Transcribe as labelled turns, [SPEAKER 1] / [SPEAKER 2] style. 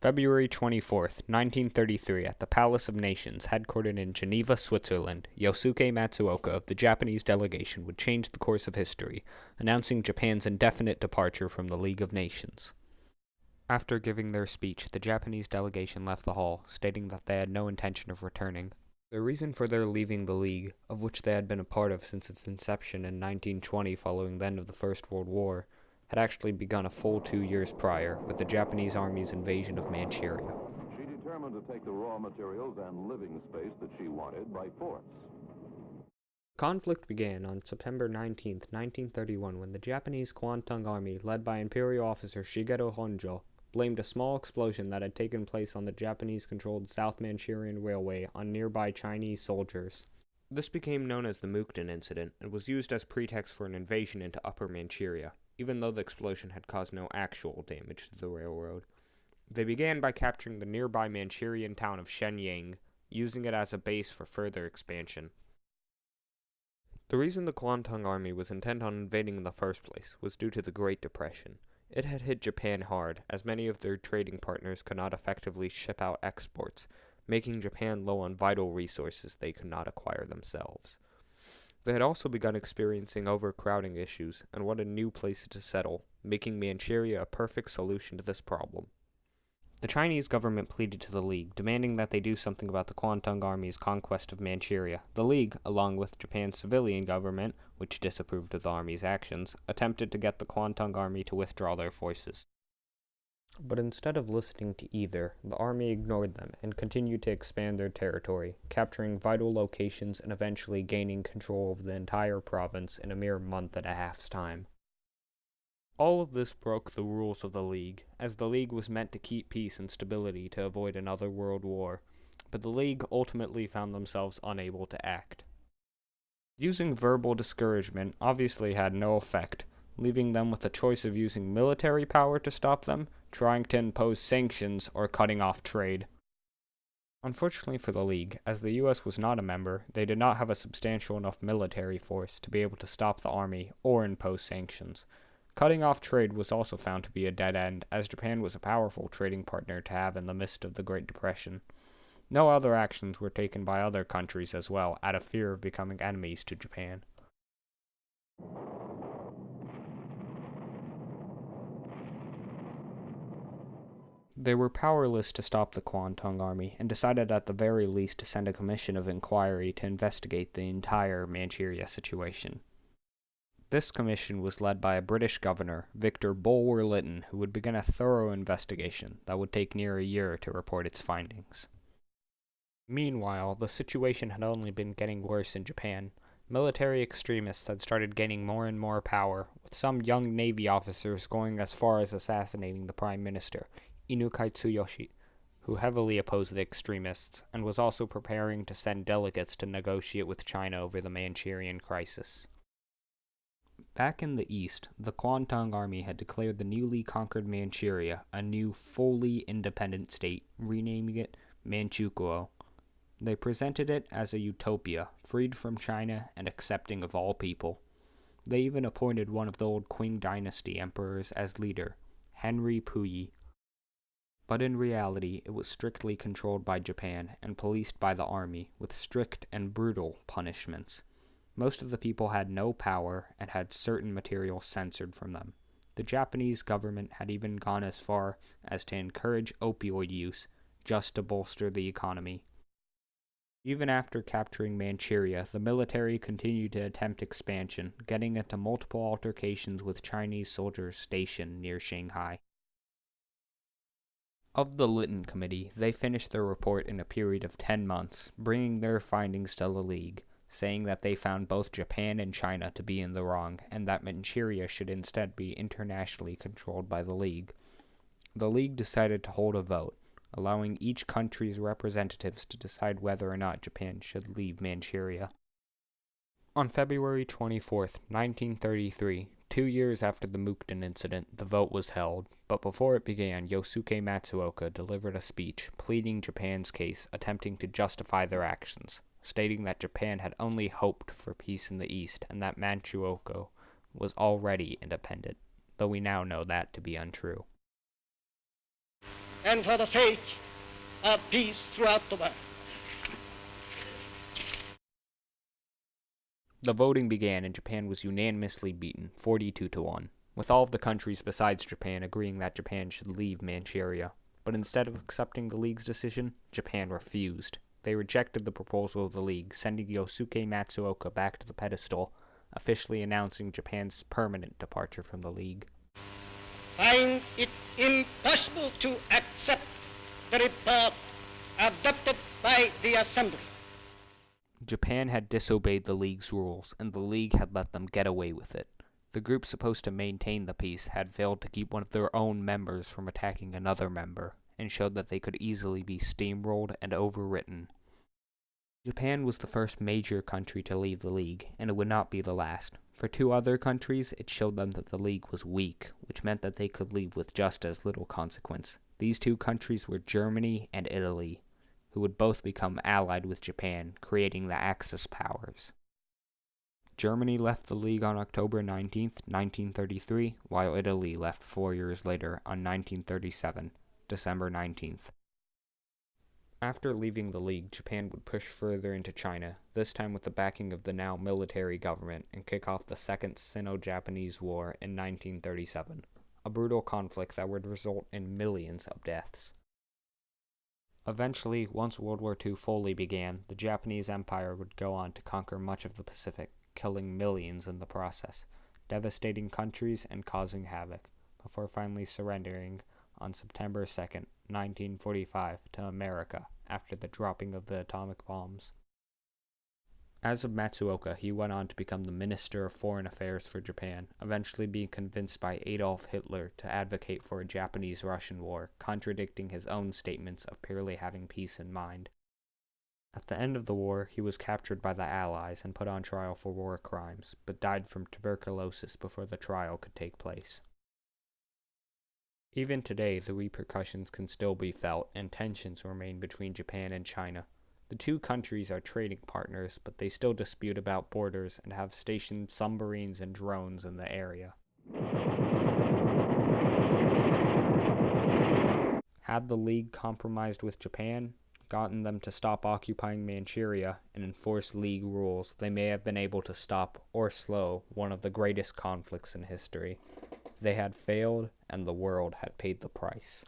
[SPEAKER 1] February 24th, 1933, at the Palace of Nations, headquartered in Geneva, Switzerland, Yosuke Matsuoka of the Japanese delegation would change the course of history, announcing Japan's indefinite departure from the League of Nations. After giving their speech, the Japanese delegation left the hall, stating that they had no intention of returning. The reason for their leaving the League, of which they had been a part of since its inception in 1920 following the end of the First World War, had actually begun a full 2 years prior, with the Japanese Army's invasion of Manchuria.
[SPEAKER 2] She determined to take the raw materials and living space that she wanted by force.
[SPEAKER 1] Conflict began on September 19, 1931, when the Japanese Kwantung Army, led by Imperial officer Shigeru Honjo, blamed a small explosion that had taken place on the Japanese-controlled South Manchurian Railway on nearby Chinese soldiers. This became known as the Mukden Incident and was used as pretext for an invasion into Upper Manchuria, even though the explosion had caused no actual damage to the railroad. They began by capturing the nearby Manchurian town of Shenyang, using it as a base for further expansion. The reason the Kwantung Army was intent on invading in the first place was due to the Great Depression. It had hit Japan hard, as many of their trading partners could not effectively ship out exports, making Japan low on vital resources they could not acquire themselves. They had also begun experiencing overcrowding issues and wanted new places to settle, making Manchuria a perfect solution to this problem. The Chinese government pleaded to the League, demanding that they do something about the Kwantung Army's conquest of Manchuria. The League, along with Japan's civilian government, which disapproved of the army's actions, attempted to get the Kwantung Army to withdraw their forces. But instead of listening to either, the army ignored them and continued to expand their territory, capturing vital locations and eventually gaining control of the entire province in a mere month and a half's time. All of this broke the rules of the League, as the League was meant to keep peace and stability to avoid another world war, but the League ultimately found themselves unable to act. Using verbal discouragement obviously had no effect, leaving them with a choice of using military power to stop them, trying to impose sanctions, or cutting off trade. Unfortunately for the League, as the US was not a member, they did not have a substantial enough military force to be able to stop the army or impose sanctions. Cutting off trade was also found to be a dead end, as Japan was a powerful trading partner to have in the midst of the Great Depression. No other actions were taken by other countries as well, out of fear of becoming enemies to Japan. They were powerless to stop the Kwantung Army, and decided at the very least to send a commission of inquiry to investigate the entire Manchuria situation. This commission was led by a British governor, Victor Bulwer-Lytton, who would begin a thorough investigation that would take near a year to report its findings. Meanwhile, the situation had only been getting worse in Japan. Military extremists had started gaining more and more power, with some young Navy officers going as far as assassinating the Prime Minister, Inukai Tsuyoshi, who heavily opposed the extremists, and was also preparing to send delegates to negotiate with China over the Manchurian crisis. Back in the east, the Kwantung Army had declared the newly conquered Manchuria a new, fully independent state, renaming it Manchukuo. They presented it as a utopia, freed from China and accepting of all people. They even appointed one of the old Qing dynasty emperors as leader, Henry Puyi. But in reality, it was strictly controlled by Japan and policed by the army, with strict and brutal punishments. Most of the people had no power and had certain material censored from them. The Japanese government had even gone as far as to encourage opioid use just to bolster the economy. Even after capturing Manchuria, the military continued to attempt expansion, getting into multiple altercations with Chinese soldiers stationed near Shanghai. Of the Lytton Committee, they finished their report in a period of 10 months, bringing their findings to the League, saying that they found both Japan and China to be in the wrong, and that Manchuria should instead be internationally controlled by the League. The League decided to hold a vote, allowing each country's representatives to decide whether or not Japan should leave Manchuria. On February 24, 1933, 2 years after the Mukden incident, the vote was held, but before it began, Yosuke Matsuoka delivered a speech pleading Japan's case, attempting to justify their actions, stating that Japan had only hoped for peace in the East and that Manchukuo was already independent, though we now know that to be untrue.
[SPEAKER 3] and for the sake of peace throughout the world.
[SPEAKER 1] The voting began and Japan was unanimously beaten, 42-1, with all of the countries besides Japan agreeing that Japan should leave Manchuria. But instead of accepting the League's decision, Japan refused. They rejected the proposal of the League, sending Yosuke Matsuoka back to the pedestal, officially announcing Japan's permanent departure from the League.
[SPEAKER 3] Find it impossible to accept the report adopted by the Assembly.
[SPEAKER 1] Japan had disobeyed the League's rules, and the League had let them get away with it. The group supposed to maintain the peace had failed to keep one of their own members from attacking another member, and showed that they could easily be steamrolled and overwritten. Japan was the first major country to leave the League, and it would not be the last. For 2 other countries, it showed them that the League was weak, which meant that they could leave with just as little consequence. These 2 countries were Germany and Italy, who would both become allied with Japan, creating the Axis powers. Germany left the League on October 19, 1933, while Italy left 4 years later on 1937, December 19th. After leaving the League, Japan would push further into China, this time with the backing of the now military government, and kick off the Second Sino-Japanese War in 1937, a brutal conflict that would result in millions of deaths. Eventually, once World War II fully began, the Japanese Empire would go on to conquer much of the Pacific, killing millions in the process, devastating countries and causing havoc, before finally surrendering on September 2nd, 1945, to America after the dropping of the atomic bombs. As of Matsuoka, he went on to become the Minister of Foreign Affairs for Japan, eventually being convinced by Adolf Hitler to advocate for a Japanese-Russian war, contradicting his own statements of purely having peace in mind. At the end of the war, he was captured by the Allies and put on trial for war crimes, but died from tuberculosis before the trial could take place. Even today, the repercussions can still be felt, and tensions remain between Japan and China. The 2 countries are trading partners, but they still dispute about borders and have stationed submarines and drones in the area. Had the League compromised with Japan, gotten them to stop occupying Manchuria, and enforce League rules, they may have been able to stop or slow one of the greatest conflicts in history. They had failed, and the world had paid the price.